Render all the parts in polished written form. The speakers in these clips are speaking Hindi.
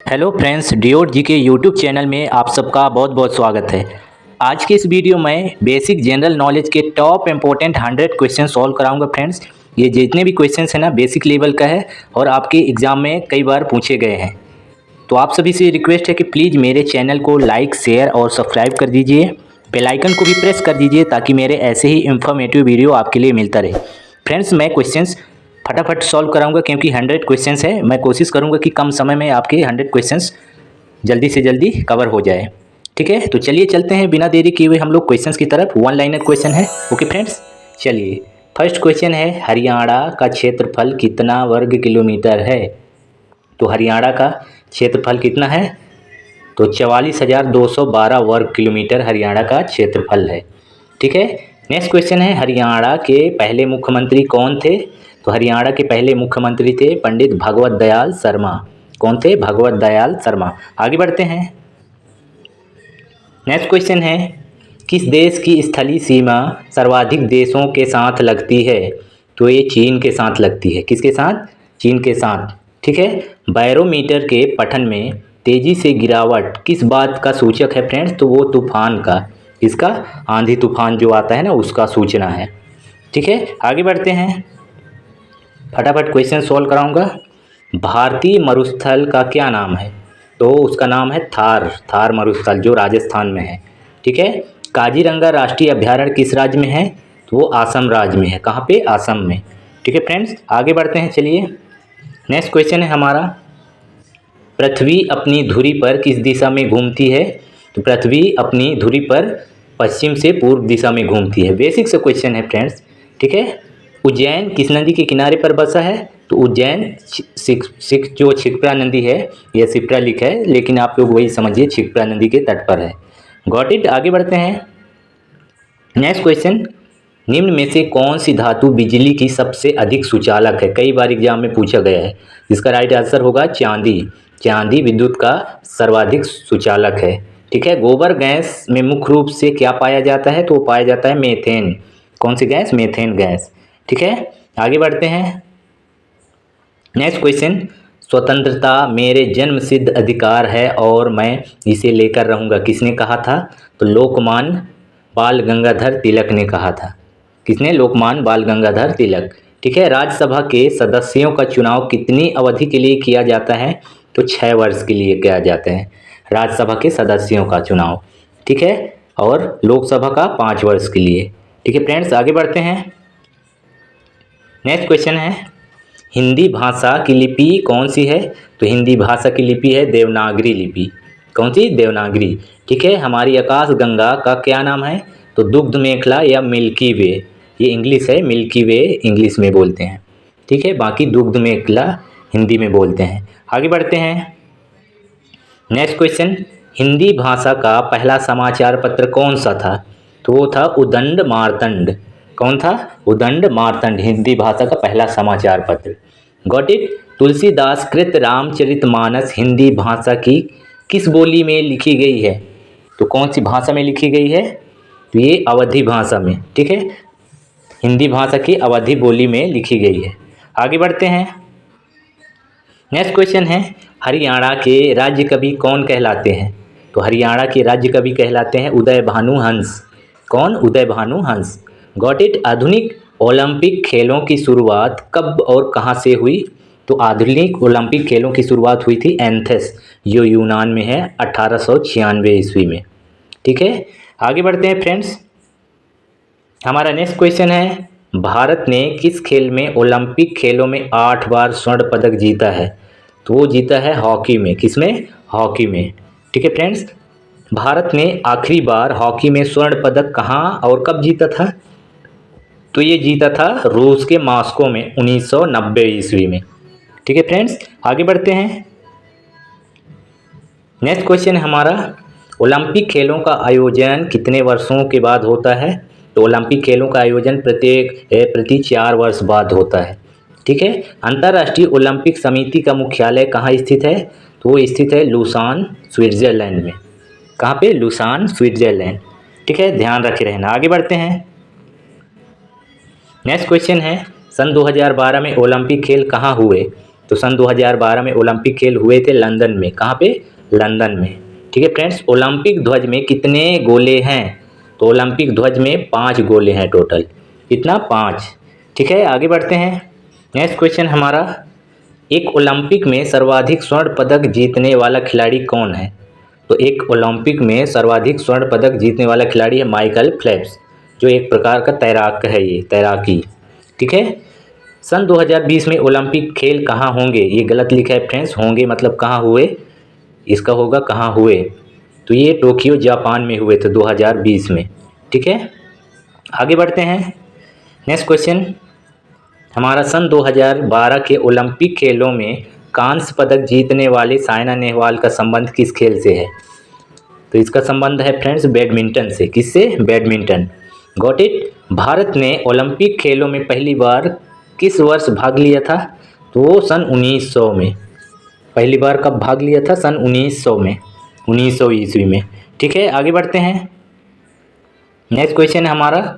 हेलो फ्रेंड्स, डियोर जी के यूट्यूब चैनल में आप सबका बहुत बहुत स्वागत है। आज के इस वीडियो में बेसिक जनरल नॉलेज के टॉप इम्पोर्टेंट 100 क्वेश्चन सॉल्व कराऊंगा फ्रेंड्स। ये जितने भी क्वेश्चंस हैं ना बेसिक लेवल का है और आपके एग्ज़ाम में कई बार पूछे गए हैं। तो आप सभी से रिक्वेस्ट है कि प्लीज़ मेरे चैनल को लाइक, शेयर और सब्सक्राइब कर दीजिए। बेल आइकन को भी प्रेस कर दीजिए ताकि मेरे ऐसे ही इंफॉर्मेटिव वीडियो आपके लिए मिलता रहे। फ्रेंड्स, मैं क्वेश्चंस फटाफट सॉल्व कराऊंगा क्योंकि 100 क्वेश्चंस है। मैं कोशिश करूंगा कि कम समय में आपके 100 क्वेश्चंस जल्दी से जल्दी कवर हो जाए। ठीक है, तो चलिए चलते हैं बिना देरी किए हुए हम लोग क्वेश्चंस की तरफ। वन लाइनर क्वेश्चन है। ओके फ्रेंड्स, चलिए फर्स्ट क्वेश्चन है, हरियाणा का क्षेत्रफल कितना वर्ग किलोमीटर है? तो हरियाणा का क्षेत्रफल कितना है? तो 44,212 वर्ग किलोमीटर हरियाणा का क्षेत्रफल है। ठीक है, नेक्स्ट क्वेश्चन है, हरियाणा के पहले मुख्यमंत्री कौन थे? तो हरियाणा के पहले मुख्यमंत्री थे पंडित भगवत दयाल शर्मा। कौन थे? भगवत दयाल शर्मा। आगे बढ़ते हैं। नेक्स्ट क्वेश्चन है, किस देश की स्थलीय सीमा सर्वाधिक देशों के साथ लगती है? तो ये चीन के साथ लगती है। किसके साथ? चीन के साथ। ठीक है, बैरोमीटर के पठन में तेजी से गिरावट किस बात का सूचक है फ्रेंड्स? तो वो तूफान का, इसका आंधी तूफान जो आता है ना उसका सूचना है। ठीक है, आगे बढ़ते हैं, फटाफट क्वेश्चन सॉल्व कराऊंगा। भारतीय मरुस्थल का क्या नाम है? तो उसका नाम है थार मरुस्थल जो राजस्थान में है। ठीक है, काजीरंगा राष्ट्रीय अभ्यारण्य किस राज्य में है? तो वो असम राज्य में है। कहाँ पे? असम में। ठीक है फ्रेंड्स, आगे बढ़ते हैं। चलिए नेक्स्ट क्वेश्चन है हमारा, पृथ्वी अपनी धुरी पर किस दिशा में घूमती है? तो पृथ्वी अपनी धुरी पर पश्चिम से पूर्व दिशा में घूमती है। बेसिक से क्वेश्चन है फ्रेंड्स। ठीक है, उज्जैन किस नदी के किनारे पर बसा है? तो उज्जैन जो क्षिप्रा नदी है, यह शिप्रा लिखा है लेकिन आप लोग वही समझिए क्षिप्रा नदी के तट पर है। Got it. आगे बढ़ते हैं। नेक्स्ट क्वेश्चन, निम्न में से कौन सी धातु बिजली की सबसे अधिक सुचालक है? कई बार एग्जाम में पूछा गया है। इसका राइट आंसर होगा चांदी। चांदी विद्युत का सर्वाधिक सुचालक है। ठीक है, गोबर गैस में मुख्य रूप से क्या पाया जाता है? तो वो पाया जाता है मेथेन। कौन सी गैस? Methane gas. ठीक है, आगे बढ़ते हैं। नेक्स्ट क्वेश्चन, स्वतंत्रता मेरे जन्म सिद्ध अधिकार है और मैं इसे लेकर रहूँगा, किसने कहा था? तो लोकमान्य बाल गंगाधर तिलक ने कहा था। किसने? लोकमान्य बाल गंगाधर तिलक। ठीक है, राज्यसभा के सदस्यों का चुनाव कितनी अवधि के लिए किया जाता है? तो 6 वर्ष के लिए किया जाता है राज्यसभा के सदस्यों का चुनाव। ठीक है, और लोकसभा का 5 वर्ष के लिए। ठीक है फ्रेंड्स, आगे बढ़ते हैं। नेक्स्ट क्वेश्चन है, हिंदी भाषा की लिपि कौन सी है? तो हिंदी भाषा की लिपि है देवनागरी लिपि। कौन सी? देवनागरी। ठीक है, हमारी आकाश गंगा का क्या नाम है? तो दुग्ध मेखला या मिल्की वे। ये इंग्लिश है, मिल्की वे इंग्लिश में बोलते हैं। ठीक है, बाकी दुग्ध मेखला हिंदी में बोलते हैं। आगे बढ़ते हैं। नेक्स्ट क्वेश्चन, हिंदी भाषा का पहला समाचार पत्र कौन सा था? तो वो था उदंड मार्तंड। कौन था? उदंड मार्तंड हिंदी भाषा का पहला समाचार पत्र। Got it. तुलसीदास कृत रामचरितमानस हिंदी भाषा की किस बोली में लिखी गई है? तो कौन सी भाषा में लिखी गई है? तो ये अवधी भाषा में। ठीक है, हिंदी भाषा की अवधी बोली में लिखी गई है। आगे बढ़ते हैं। नेक्स्ट क्वेश्चन है, हरियाणा के राज्य कवि कौन कहलाते हैं? तो हरियाणा के राज्य कवि कहलाते हैं उदय भानु हंस। कौन? उदय भानु हंस। Got it. आधुनिक ओलंपिक खेलों की शुरुआत कब और कहाँ से हुई? तो आधुनिक ओलंपिक खेलों की शुरुआत हुई थी एथेंस जो यूनान में है 1896 ईस्वी में। ठीक है, आगे बढ़ते हैं फ्रेंड्स। हमारा नेक्स्ट क्वेश्चन है, भारत ने किस खेल में ओलंपिक खेलों में 8 बार स्वर्ण पदक जीता है? तो वो जीता है हॉकी में। किसमें? हॉकी में। ठीक है फ्रेंड्स, भारत ने आखिरी बार हॉकी में स्वर्ण पदक कहाँ और कब जीता था? तो ये जीता था रूस के मॉस्को में 1990 ईस्वी में। ठीक है फ्रेंड्स, आगे बढ़ते हैं। नेक्स्ट क्वेश्चन है हमारा, ओलंपिक खेलों का आयोजन कितने वर्षों के बाद होता है? तो ओलंपिक खेलों का आयोजन प्रति 4 वर्ष बाद होता है। ठीक है, अंतर्राष्ट्रीय ओलंपिक समिति का मुख्यालय कहाँ स्थित है? तो वो स्थित है लुसान स्विट्जरलैंड में। कहाँ पे? Lausanne Switzerland. ठीक है, ध्यान रखे रहना। आगे बढ़ते हैं। नेक्स्ट क्वेश्चन है, सन 2012 में ओलंपिक खेल कहाँ हुए? तो सन 2012 में ओलंपिक खेल हुए थे लंदन में। कहाँ पे? लंदन में। ठीक है फ्रेंड्स, ओलंपिक ध्वज में कितने गोले हैं? तो ओलंपिक ध्वज में 5 गोले हैं टोटल। कितना? 5। ठीक है, आगे बढ़ते हैं। नेक्स्ट क्वेश्चन हमारा, एक ओलंपिक में सर्वाधिक स्वर्ण पदक जीतने वाला खिलाड़ी कौन है? तो एक ओलंपिक में सर्वाधिक स्वर्ण पदक जीतने वाला खिलाड़ी है माइकल फेल्प्स, जो एक प्रकार का तैराक है, ये तैराकी। ठीक है, सन 2020 में ओलंपिक खेल कहाँ होंगे? ये गलत लिखा है फ्रेंड्स, होंगे मतलब कहाँ हुए, इसका होगा कहाँ हुए। तो ये टोक्यो जापान में हुए थे 2020 में। ठीक है, आगे बढ़ते हैं। नेक्स्ट क्वेश्चन हमारा, सन 2012 के ओलंपिक खेलों में कांस्य पदक जीतने वाले साइना नेहवाल का संबंध किस खेल से है? तो इसका संबंध है फ्रेंड्स बैडमिंटन से। किससे? बैडमिंटन। Got it. भारत ने ओलंपिक खेलों में पहली बार किस वर्ष भाग लिया था? तो सन 1900 में। पहली बार कब भाग लिया था? सन 1900 में, 1900 ईस्वी में। ठीक है, आगे बढ़ते हैं। नेक्स्ट क्वेश्चन है हमारा,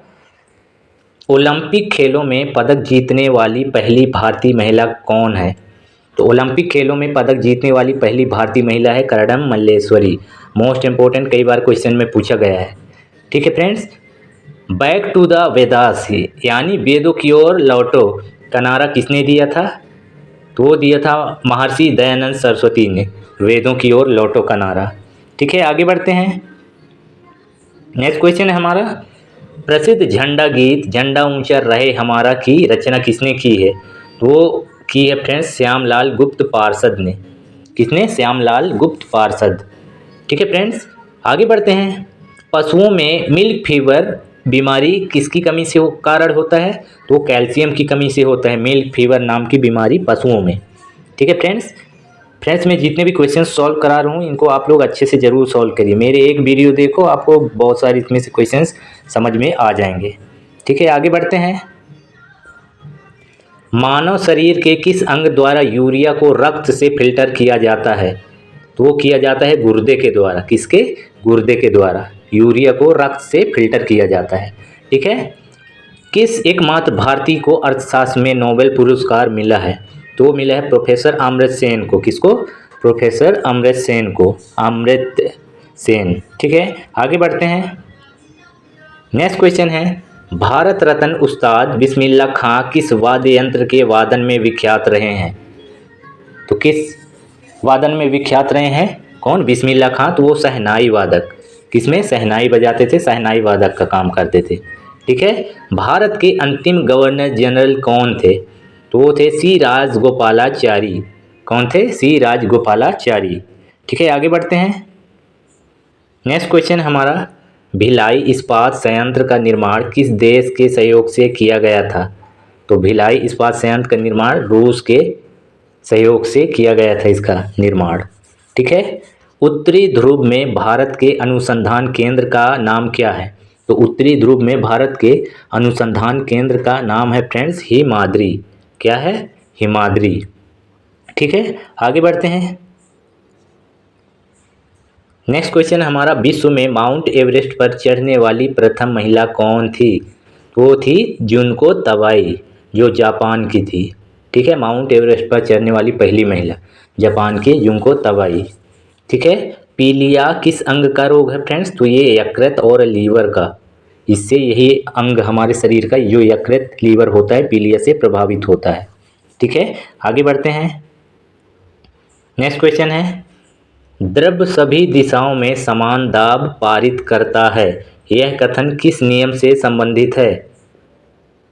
ओलंपिक खेलों में पदक जीतने वाली पहली भारतीय महिला कौन है? तो ओलंपिक खेलों में पदक जीतने वाली पहली भारतीय महिला है कर्णम मल्लेश्वरी। मोस्ट इंपॉर्टेंट, कई बार क्वेश्चन में पूछा गया है। ठीक है friends, back to the Vedas यानी वेदों की ओर लौटो का नारा किसने दिया था? तो वो दिया था महर्षि दयानंद सरस्वती ने, वेदों की ओर लौटो का नारा। ठीक है, आगे बढ़ते हैं। नेक्स्ट क्वेश्चन है हमारा, प्रसिद्ध झंडा गीत झंडा ऊंचा रहे हमारा की रचना किसने की है? तो वो की है फ्रेंड्स श्यामलाल गुप्त पार्षद ने। किसने? श्यामलाल गुप्त पार्षद। ठीक है फ्रेंड्स, आगे बढ़ते हैं। पशुओं में मिल्क फीवर बीमारी किसकी कमी से कारण होता है? तो कैल्शियम की कमी से होता है मिल्क फीवर नाम की बीमारी पशुओं में। ठीक है फ्रेंड्स मैं जितने भी क्वेश्चन सॉल्व करा रहा हूँ इनको आप लोग अच्छे से ज़रूर सॉल्व करिए। मेरे एक वीडियो देखो, आपको बहुत सारे इसमें से क्वेश्चंस समझ में आ जाएंगे। ठीक है, आगे बढ़ते हैं। मानव शरीर के किस अंग द्वारा यूरिया को रक्त से फिल्टर किया जाता है? तो वो किया जाता है गुर्दे के द्वारा। किसके? गुर्दे के द्वारा यूरिया को रक्त से फिल्टर किया जाता है। ठीक है, किस एकमात्र भारतीय को अर्थशास्त्र में नोबेल पुरस्कार मिला है? तो वो मिला है प्रोफेसर अमर्त्य सेन को। किसको? प्रोफेसर अमर्त्य सेन को, अमर्त्य सेन। ठीक है, आगे बढ़ते हैं। नेक्स्ट क्वेश्चन है, भारत रत्न उस्ताद बिस्मिल्लाह खां किस वाद्य यंत्र के वादन में विख्यात रहे हैं? तो किस वादन में विख्यात रहे हैं? कौन? बिस्मिल्लाह खां। तो वो शहनाई वादक। किसमें? शहनाई बजाते थे, शहनाई वादक का काम करते थे। ठीक है, भारत के अंतिम गवर्नर जनरल कौन थे? तो वो थे सी राजगोपालाचारी। कौन थे? सी राजगोपालाचारी। ठीक है, आगे बढ़ते हैं। नेक्स्ट क्वेश्चन हमारा, भिलाई इस्पात संयंत्र का निर्माण किस देश के सहयोग से किया गया था? तो भिलाई इस्पात संयंत्र का निर्माण रूस के सहयोग से किया गया था इसका निर्माण। ठीक है, उत्तरी ध्रुव में भारत के अनुसंधान केंद्र का नाम क्या है? तो उत्तरी ध्रुव में भारत के अनुसंधान केंद्र का नाम है फ्रेंड्स हिमाद्री। क्या है? हिमाद्री। ठीक है, आगे बढ़ते हैं। नेक्स्ट क्वेश्चन हमारा, विश्व में माउंट एवरेस्ट पर चढ़ने वाली प्रथम महिला कौन थी? वो थी जुनको तबाई, जो जापान की थी। ठीक है, माउंट एवरेस्ट पर चढ़ने वाली पहली महिला जापान की जुनको तबाई। ठीक है, पीलिया किस अंग का रोग है फ्रेंड्स? तो ये यकृत और लीवर का, इससे यही अंग हमारे शरीर का जो यकृत लीवर होता है पीलिया से प्रभावित होता है। ठीक है, आगे बढ़ते हैं। नेक्स्ट क्वेश्चन है, द्रव्य सभी दिशाओं में समान दाब पारित करता है, यह कथन किस नियम से संबंधित है?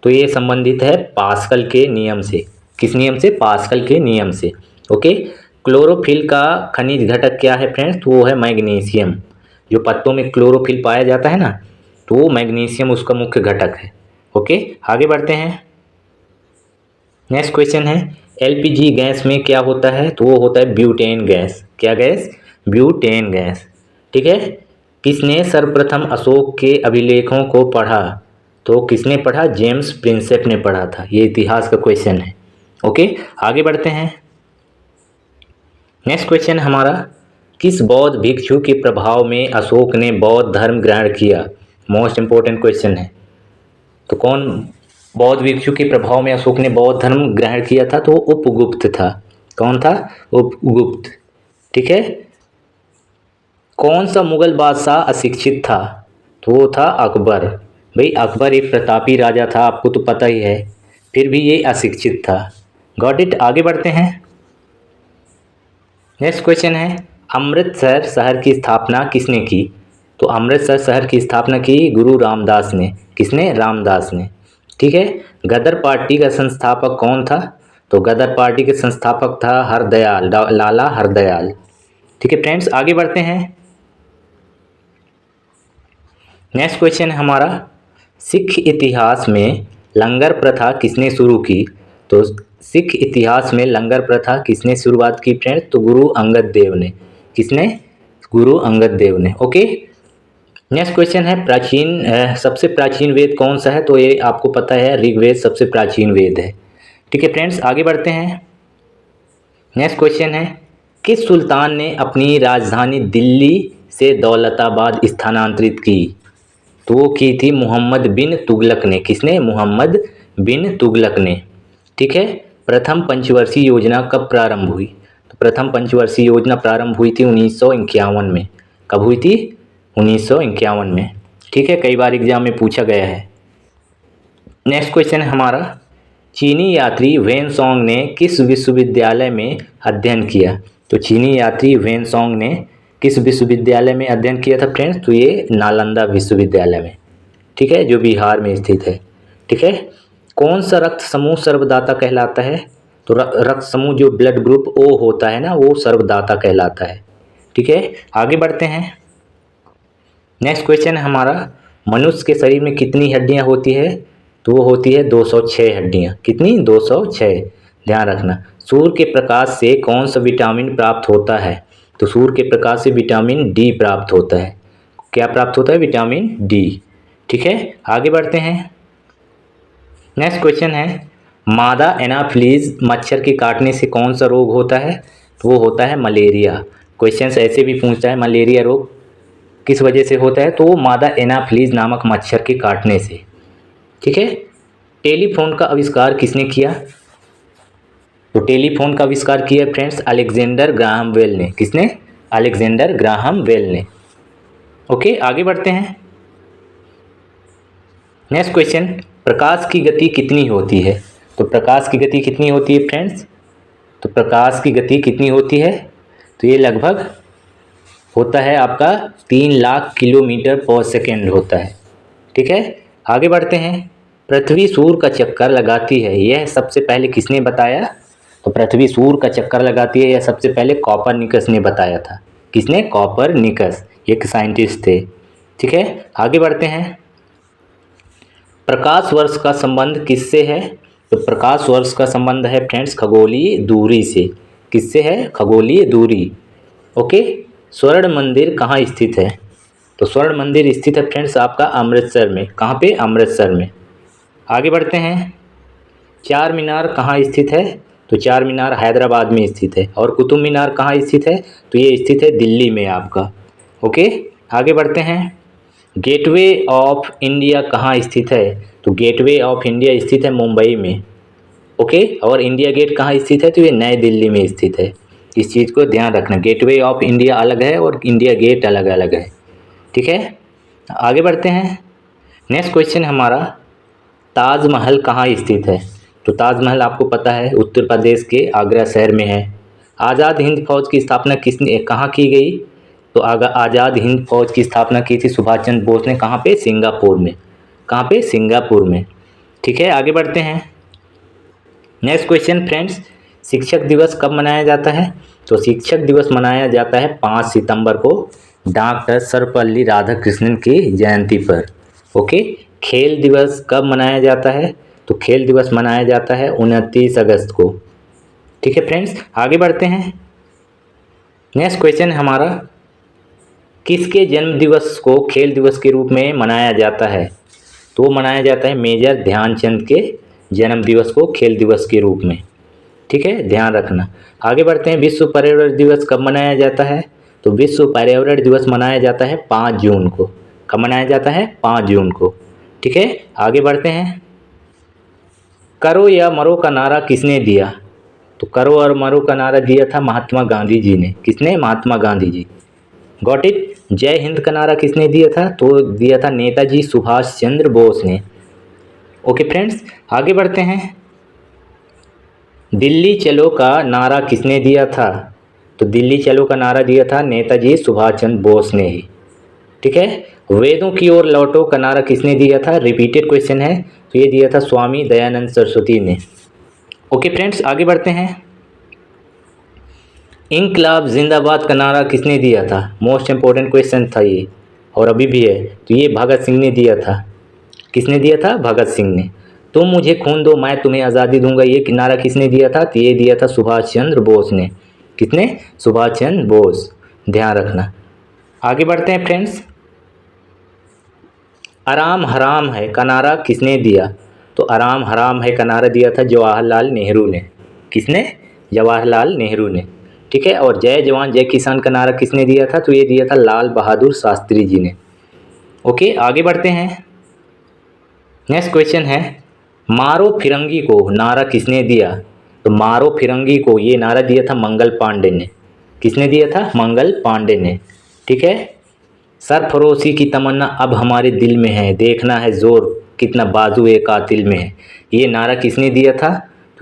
तो ये संबंधित है पास्कल के नियम से। किस नियम से? पास्कल के नियम से। ओके, क्लोरोफिल का खनिज घटक क्या है फ्रेंड्स? तो वो है मैग्नीशियम। जो पत्तों में क्लोरोफिल पाया जाता है ना, तो वो मैग्नीशियम उसका मुख्य घटक है। ओके, आगे बढ़ते हैं। नेक्स्ट क्वेश्चन है, एलपीजी गैस में क्या होता है? तो वो होता है ब्यूटेन गैस। क्या गैस? Butane gas. ठीक है, किसने सर्वप्रथम अशोक के अभिलेखों को पढ़ा? तो किसने पढ़ा? जेम्स प्रिंसेप ने पढ़ा था। ये इतिहास का क्वेश्चन है। ओके, आगे बढ़ते हैं। नेक्स्ट क्वेश्चन हमारा, किस बौद्ध भिक्षु के प्रभाव में अशोक ने बौद्ध धर्म ग्रहण किया? मोस्ट इंपॉर्टेंट क्वेश्चन है। तो कौन बौद्ध भिक्षु के प्रभाव में अशोक ने बौद्ध धर्म ग्रहण किया था? तो उपगुप्त था। कौन था? उपगुप्त। ठीक है। कौन सा मुगल बादशाह अशिक्षित था? तो वो था अकबर। भाई अकबर एक प्रतापी राजा था, आपको तो पता ही है, फिर भी ये अशिक्षित था। Got it. आगे बढ़ते हैं। नेक्स्ट क्वेश्चन है, अमृतसर शहर की स्थापना किसने की? तो अमृतसर शहर की स्थापना की गुरु रामदास ने। किसने? रामदास ने। ठीक है। गदर पार्टी का संस्थापक कौन था? तो गदर पार्टी के संस्थापक था हरदयाल, लाला हरदयाल। ठीक है फ्रेंड्स, आगे बढ़ते हैं। नेक्स्ट क्वेश्चन है हमारा, सिख इतिहास में लंगर प्रथा किसने शुरू की? तो सिख इतिहास में लंगर प्रथा किसने शुरुआत की फ्रेंड्स? तो गुरु अंगद देव ने। किसने? गुरु अंगद देव ने। ओके। नेक्स्ट क्वेश्चन है, सबसे प्राचीन वेद कौन सा है? तो ये आपको पता है, ऋग्वेद सबसे प्राचीन वेद है। ठीक है फ्रेंड्स, आगे बढ़ते हैं। नेक्स्ट क्वेश्चन है, किस सुल्तान ने अपनी राजधानी दिल्ली से दौलताबाद स्थानांतरित की? तो वो की थी मोहम्मद बिन तुगलक ने। किसने? मोहम्मद बिन तुगलक ने। ठीक है। प्रथम पंचवर्षीय योजना कब प्रारंभ हुई? तो प्रथम पंचवर्षीय योजना प्रारंभ हुई थी 1951 में। कब हुई थी? 1951 में। ठीक है, कई बार एग्जाम में पूछा गया है। नेक्स्ट क्वेश्चन है हमारा, चीनी यात्री वेनसोंग ने किस विश्वविद्यालय में अध्ययन किया? तो चीनी यात्री वेनसोंग ने किस विश्वविद्यालय में अध्ययन किया था फ्रेंड्स? तो ये नालंदा विश्वविद्यालय में। ठीक है, जो बिहार में स्थित है। ठीक है। कौन सा रक्त समूह सर्वदाता कहलाता है? तो रक्त समूह जो ब्लड ग्रुप ओ होता है ना, वो सर्वदाता कहलाता है। ठीक है, आगे बढ़ते हैं। नेक्स्ट क्वेश्चन है हमारा, मनुष्य के शरीर में कितनी हड्डियां होती है? तो वो होती है 206 हड्डियां। कितनी? 206। ध्यान रखना। सूर्य के प्रकाश से कौन सा विटामिन प्राप्त होता है? तो सूर्य के प्रकाश से विटामिन डी प्राप्त होता है। क्या प्राप्त होता है? Vitamin D. ठीक है, आगे बढ़ते हैं। नेक्स्ट क्वेश्चन है, मादा एनाफिलीज मच्छर के काटने से कौन सा रोग होता है? तो वो होता है मलेरिया। क्वेश्चन ऐसे भी पूछता है, मलेरिया रोग किस वजह से होता है? तो वो मादा एनाफिलीज नामक मच्छर के काटने से। ठीक है। टेलीफोन का आविष्कार किसने किया? तो टेलीफोन का आविष्कार किया फ्रेंड्स अलेक्जेंडर ग्राहम बेल ने। किसने? अलेक्जेंडर ग्राहम बेल ने। ओके, आगे बढ़ते हैं। नेक्स्ट क्वेश्चन, प्रकाश की गति कितनी होती है? तो प्रकाश की गति कितनी होती है फ्रेंड्स? तो प्रकाश की गति कितनी होती है? तो ये लगभग होता है आपका 3 लाख किलोमीटर पर सेकेंड होता है। ठीक है, आगे बढ़ते हैं। पृथ्वी सूर्य का चक्कर लगाती है, यह सबसे पहले किसने बताया? तो पृथ्वी सूर्य का चक्कर लगाती है, यह सबसे पहले कॉपरनिकस ने बताया था। किसने? कॉपरनिकस, एक साइंटिस्ट थे। ठीक है, आगे बढ़ते हैं। प्रकाश वर्ष का संबंध किससे है? तो प्रकाश वर्ष का संबंध है फ्रेंड्स खगोलीय दूरी से। किससे है? खगोलीय दूरी। ओके। स्वर्ण मंदिर कहाँ स्थित है? तो स्वर्ण मंदिर स्थित है फ्रेंड्स आपका अमृतसर में। कहाँ पे? अमृतसर में। आगे बढ़ते हैं। चार मीनार कहाँ स्थित है? तो चार मीनार हैदराबाद में स्थित है। और कुतुब मीनार कहाँ स्थित है? तो ये स्थित है दिल्ली में आपका। ओके, आगे बढ़ते हैं। गेटवे ऑफ इंडिया कहाँ स्थित है? तो गेटवे ऑफ इंडिया स्थित है मुंबई में। ओके, और इंडिया गेट कहाँ स्थित है? तो ये नई दिल्ली में स्थित है। इस चीज़ को ध्यान रखना, गेटवे ऑफ इंडिया अलग है और इंडिया गेट अलग अलग है। ठीक है, आगे बढ़ते हैं। नेक्स्ट क्वेश्चन हमारा, ताजमहल कहाँ स्थित है? तो ताजमहल आपको पता है उत्तर प्रदेश के आगरा शहर में है। आज़ाद हिंद फौज की स्थापना किसने कहाँ की गई? तो आज़ाद हिंद फौज की स्थापना की थी सुभाष चंद्र बोस ने। कहाँ पे? सिंगापुर में। कहाँ पे? सिंगापुर में। ठीक है, आगे बढ़ते हैं। नेक्स्ट क्वेश्चन फ्रेंड्स, शिक्षक दिवस कब मनाया जाता है? तो शिक्षक दिवस मनाया जाता है 5 सितंबर को, डॉक्टर सर्वपल्ली राधाकृष्णन की जयंती पर। ओके। खेल दिवस कब मनाया जाता है? तो खेल दिवस मनाया जाता है 29 अगस्त को। ठीक है फ्रेंड्स, आगे बढ़ते हैं। नेक्स्ट क्वेश्चन हमारा, किसके जन्म दिवस को खेल दिवस के रूप में मनाया जाता है? तो मनाया जाता है मेजर ध्यानचंद के जन्म दिवस को खेल दिवस के रूप में। ठीक है, ध्यान रखना। आगे बढ़ते हैं। विश्व पर्यावरण दिवस कब मनाया जाता है? तो विश्व पर्यावरण दिवस मनाया जाता है 5 जून को। कब मनाया जाता है? 5 जून को। ठीक है, आगे बढ़ते हैं। करो या मरो का नारा किसने दिया? तो करो और मरो का नारा दिया था महात्मा गांधी जी ने। किसने? महात्मा गांधी जी। Got it. जय हिंद का नारा किसने दिया था? तो दिया था नेताजी सुभाष चंद्र बोस ने। ओके फ्रेंड्स, आगे बढ़ते हैं। दिल्ली चलो का नारा किसने दिया था? तो दिल्ली चलो का नारा दिया था नेताजी सुभाष चंद्र बोस ने ही। ठीक है। वेदों की ओर लौटो का नारा किसने दिया था? रिपीटेड क्वेश्चन है, तो ये दिया था स्वामी दयानंद सरस्वती ने। ओके फ्रेंड्स, आगे बढ़ते हैं। इंकलाब जिंदाबाद का नारा किसने दिया था? मोस्ट इंपॉर्टेंट क्वेश्चन था ये, और अभी भी है। तो ये भगत सिंह ने दिया था। किसने दिया था? भगत सिंह ने। तुम मुझे खून दो मैं तुम्हें आज़ादी दूंगा, ये नारा किसने दिया था? तो ये दिया था सुभाष चंद्र बोस ने। किसने? सुभाष चंद्र बोस। ध्यान रखना। आगे बढ़ते हैं फ्रेंड्स। आराम हराम है का नारा किसने दिया? तो आराम हराम है का नारा दिया था जवाहरलाल नेहरू ने। किसने? जवाहरलाल नेहरू ने। ठीक है। और जय जवान जय किसान का नारा किसने दिया था? तो ये दिया था लाल बहादुर शास्त्री जी ने। ओके, आगे बढ़ते हैं। नेक्स्ट क्वेश्चन है, मारो फिरंगी को नारा किसने दिया? तो मारो फिरंगी को ये नारा दिया था मंगल पांडे ने। किसने दिया था? मंगल पांडे ने। ठीक है। सरफरोशी की तमन्ना अब हमारे दिल में है, देखना है जोर कितना बाजू एक कातिल में है, ये नारा किसने दिया था?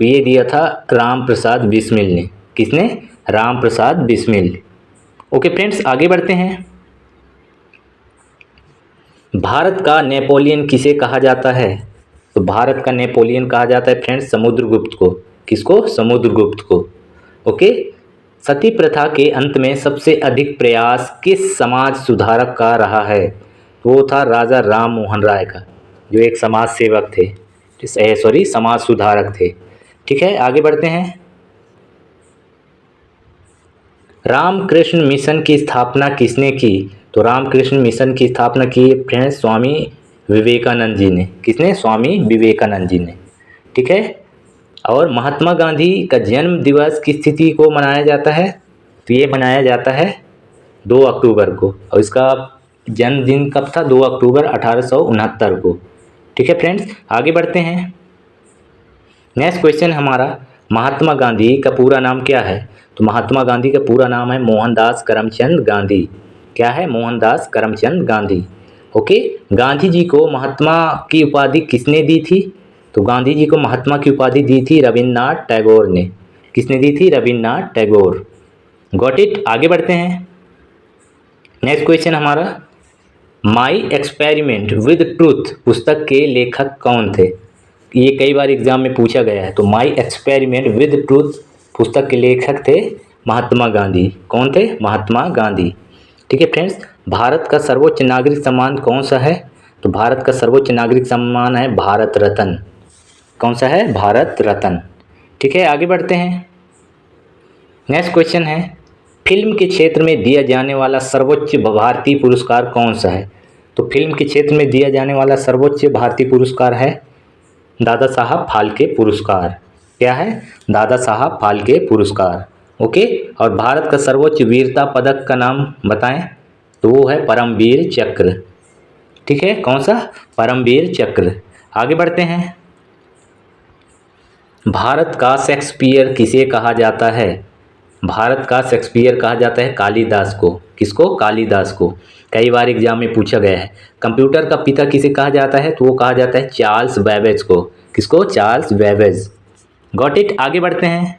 तो ये दिया था राम प्रसाद बिस्मिल ने। किसने? राम प्रसाद बिस्मिल। ओके फ्रेंड्स, आगे बढ़ते हैं। भारत का नेपोलियन किसे कहा जाता है? तो भारत का नेपोलियन कहा जाता है फ्रेंड्स समुद्रगुप्त को। किसको? समुद्रगुप्त को। ओके। सती प्रथा के अंत में सबसे अधिक प्रयास किस समाज सुधारक का रहा है? तो वो था राजा राम मोहन राय का, जो एक समाज सेवक थे, समाज सुधारक थे। ठीक है, आगे बढ़ते हैं। रामकृष्ण मिशन की स्थापना किसने की? तो रामकृष्ण मिशन की स्थापना की फ्रेंड्स स्वामी विवेकानंद जी ने। किसने? स्वामी विवेकानंद जी ने। ठीक है। और महात्मा गांधी का जन्म दिवस किस तिथि को मनाया जाता है? तो ये मनाया जाता है 2 अक्टूबर को, और इसका जन्मदिन कब था? 2 अक्टूबर 1869 को। ठीक है फ्रेंड्स, आगे बढ़ते हैं। नेक्स्ट क्वेश्चन हमारा, महात्मा गांधी का पूरा नाम क्या है? तो महात्मा गांधी का पूरा नाम है मोहनदास करमचंद गांधी। क्या है? मोहनदास करमचंद गांधी। ओके। गांधी जी को महात्मा की उपाधि किसने दी थी? तो गांधी जी को महात्मा की उपाधि दी थी रविन्द्रनाथ टैगोर ने। किसने दी थी? रविन्द्रनाथ टैगोर। Got it. आगे बढ़ते हैं। नेक्स्ट क्वेश्चन हमारा, माई एक्सपेरिमेंट विद ट्रूथ पुस्तक के लेखक कौन थे? ये कई बार एग्जाम में पूछा गया है। तो माई एक्सपेरिमेंट विद ट्रूथ पुस्तक के लेखक थे महात्मा गांधी। कौन थे? महात्मा गांधी। ठीक है फ्रेंड्स, भारत का सर्वोच्च नागरिक सम्मान कौन सा है? तो भारत का सर्वोच्च नागरिक सम्मान है भारत रत्न। कौन सा है? भारत रत्न। ठीक है, आगे बढ़ते हैं। नेक्स्ट क्वेश्चन है, फिल्म के क्षेत्र में दिया जाने वाला सर्वोच्च भारतीय पुरस्कार कौन सा है? तो फिल्म के क्षेत्र में दिया जाने वाला सर्वोच्च भारतीय पुरस्कार है दादा साहब फाल्के पुरस्कार। क्या है? दादा साहब फाल्के पुरस्कार। ओके। और भारत का सर्वोच्च वीरता पदक का नाम बताएं? तो वो है परमवीर चक्र। ठीक है, कौन सा? परमवीर चक्र। आगे बढ़ते हैं। भारत का शेक्सपियर किसे कहा जाता है? भारत का शेक्सपियर कहा जाता है कालिदास को। किसको? कालिदास को। कई बार एग्जाम में पूछा गया है। कंप्यूटर का पिता किसे कहा जाता है? तो वो कहा जाता है चार्ल्स बेबेज को। किसको? Charles Babbage. Got it. आगे बढ़ते हैं।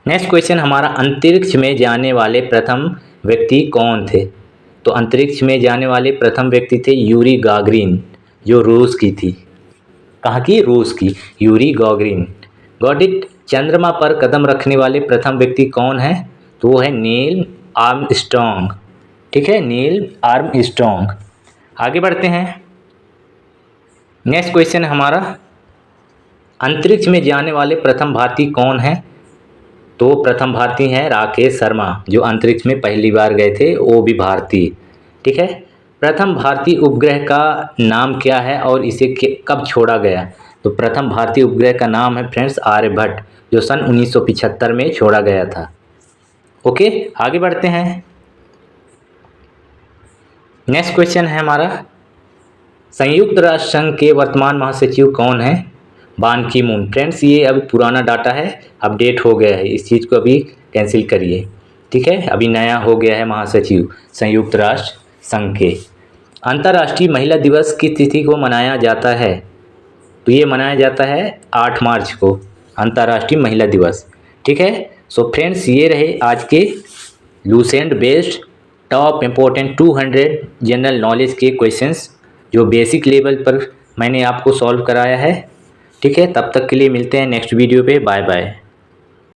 नेक्स्ट क्वेश्चन हमारा, अंतरिक्ष में जाने वाले प्रथम व्यक्ति कौन थे? तो अंतरिक्ष में जाने वाले प्रथम व्यक्ति थे यूरी गागरिन, जो रूस की थी। कहाँ की? रूस की। Yuri Gagarin. Got it. चंद्रमा पर कदम रखने वाले प्रथम व्यक्ति कौन है? तो वो है नील आर्मस्ट्रॉन्ग। ठीक है, नील आर्मस्ट्रॉन्ग। आगे बढ़ते हैं। नेक्स्ट क्वेश्चन हमारा, अंतरिक्ष में जाने वाले प्रथम भारतीय कौन है? तो प्रथम भारतीय हैं राकेश शर्मा, जो अंतरिक्ष में पहली बार गए थे, वो भी भारतीय। ठीक है। प्रथम भारतीय उपग्रह का नाम क्या है और इसे कब छोड़ा गया? तो प्रथम भारतीय उपग्रह का नाम है फ्रेंड्स आर्यभट्ट, जो सन 1975 में छोड़ा गया था। ओके, आगे बढ़ते हैं। नेक्स्ट क्वेश्चन है हमारा, संयुक्त राष्ट्र संघ के वर्तमान महासचिव कौन है? बान की मून। फ्रेंड्स ये अब पुराना डाटा है, अपडेट हो गया है, इस चीज़ को अभी कैंसिल करिए। ठीक है, अभी नया हो गया है महासचिव संयुक्त राष्ट्र संघ के। अंतर्राष्ट्रीय महिला दिवस किस तिथि को मनाया जाता है? तो ये मनाया जाता है 8 मार्च को, अंतर्राष्ट्रीय महिला दिवस। ठीक है, सो फ्रेंड्स ये रहे आज के Lucent based top important 200 general knowledge के क्वेश्चंस जो बेसिक लेवल पर मैंने आपको सॉल्व कराया है। ठीक है, तब तक के लिए मिलते हैं नेक्स्ट वीडियो पे। Bye bye.